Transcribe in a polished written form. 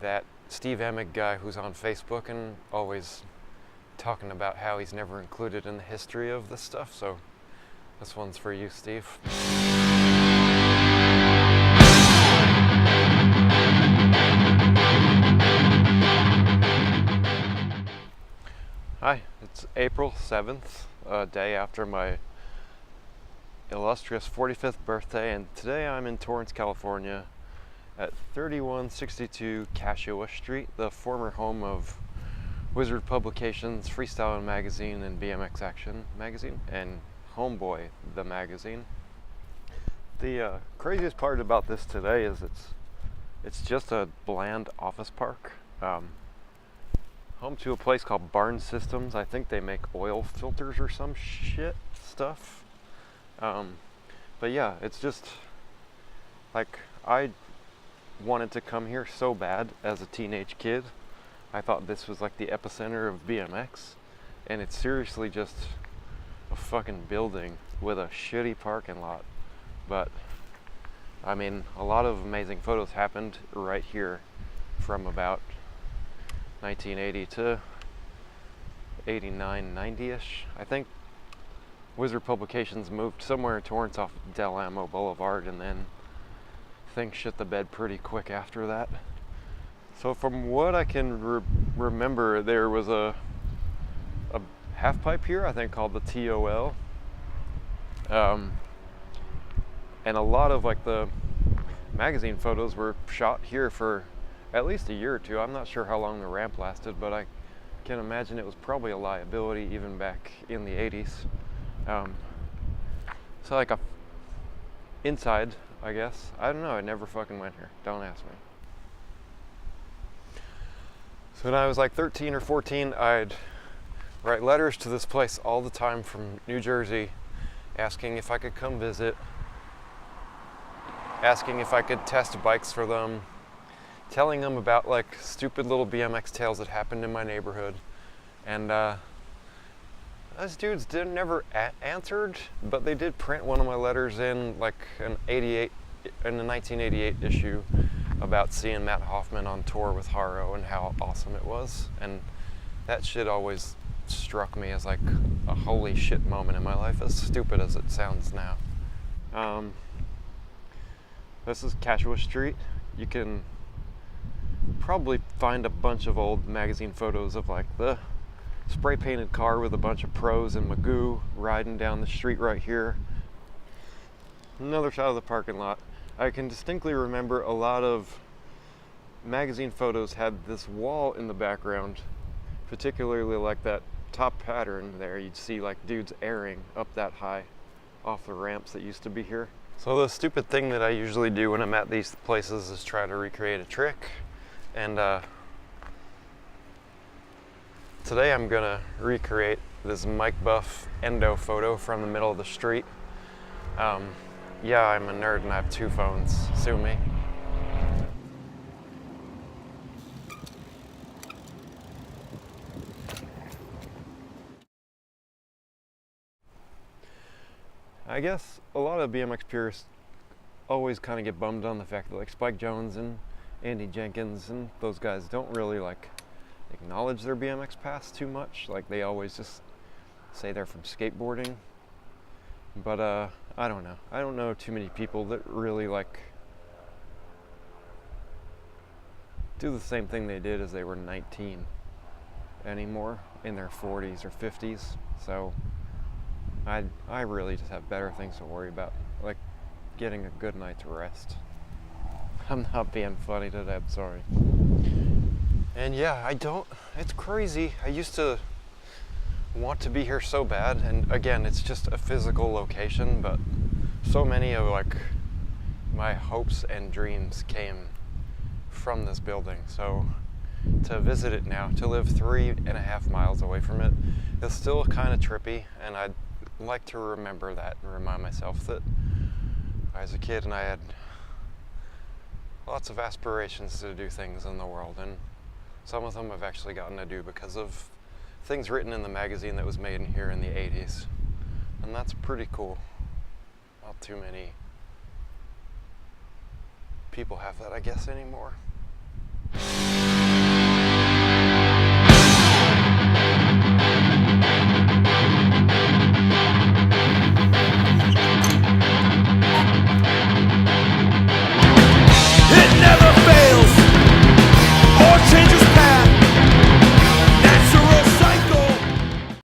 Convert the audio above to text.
that Steve Amick guy who's on Facebook and always talking about how he's never included in the history of this stuff, so this one's for you, Steve. Hi, it's April 7th, a day after my illustrious 45th birthday, and today I'm in Torrance, California at 3162 Kashiwa Street, the former home of Wizard Publications, Freestylin magazine, and BMX Action magazine, and Homeboy, the magazine. The craziest part about this today is it's just a bland office park. Home to a place called Barn Systems. I think they make oil filters or some shit stuff. But yeah, it's just like, I wanted to come here so bad as a teenage kid. I thought this was like the epicenter of BMX, and it's seriously just a fucking building with a shitty parking lot. But I mean, a lot of amazing photos happened right here from about 1980 to 89, 90-ish. I think Wizard Publications moved somewhere in Torrance off Del Amo Boulevard, and then things shit the bed pretty quick after that. So from what I can remember, there was a half pipe here, I think called the TOL. And a lot of like the magazine photos were shot here for at least a year or two. I'm not sure how long the ramp lasted, but I can imagine it was probably a liability even back in the 80s. So like inside, I guess. I don't know, I never fucking went here. Don't ask me. So when I was like 13 or 14, I'd write letters to this place all the time from New Jersey, asking if I could come visit, asking if I could test bikes for them, telling them about like stupid little BMX tales that happened in my neighborhood. And those dudes never answered, but they did print one of my letters in like in the 1988 issue about seeing Matt Hoffman on tour with Haro and how awesome it was. And that shit always struck me as like a holy shit moment in my life, as stupid as it sounds now. This is Kashiwa Street. You can probably find a bunch of old magazine photos of like the spray painted car with a bunch of pros and Magoo riding down the street right here. Another shot of the parking lot. I can distinctly remember a lot of magazine photos had this wall in the background, particularly like that top pattern there. You'd see like dudes airing up that high off the ramps that used to be here. So the stupid thing that I usually do when I'm at these places is try to recreate a trick. And today I'm gonna recreate this Mike Buff endo photo from the middle of the street. Yeah, I'm a nerd and I have two phones. Sue me. I guess a lot of BMX purists always kind of get bummed on the fact that like Spike Jonze and Andy Jenkins and those guys don't really like acknowledge their BMX past too much. Like they always just say they're from skateboarding. But I don't know. I don't know too many people that really like do the same thing they did as they were 19 anymore, in their 40s or 50s. So I really just have better things to worry about, like getting a good night's rest. I'm not being funny today, I'm sorry. And yeah, it's crazy. I used to want to be here so bad, and again, it's just a physical location, but so many of like my hopes and dreams came from this building. So to visit it now, to live 3.5 miles away from it, is still kind of trippy, and I'd like to remember that and remind myself that I was a kid and I had lots of aspirations to do things in the world, and some of them I've actually gotten to do because of things written in the magazine that was made in here in the 80s. And that's pretty cool. Not too many people have that, I guess, anymore.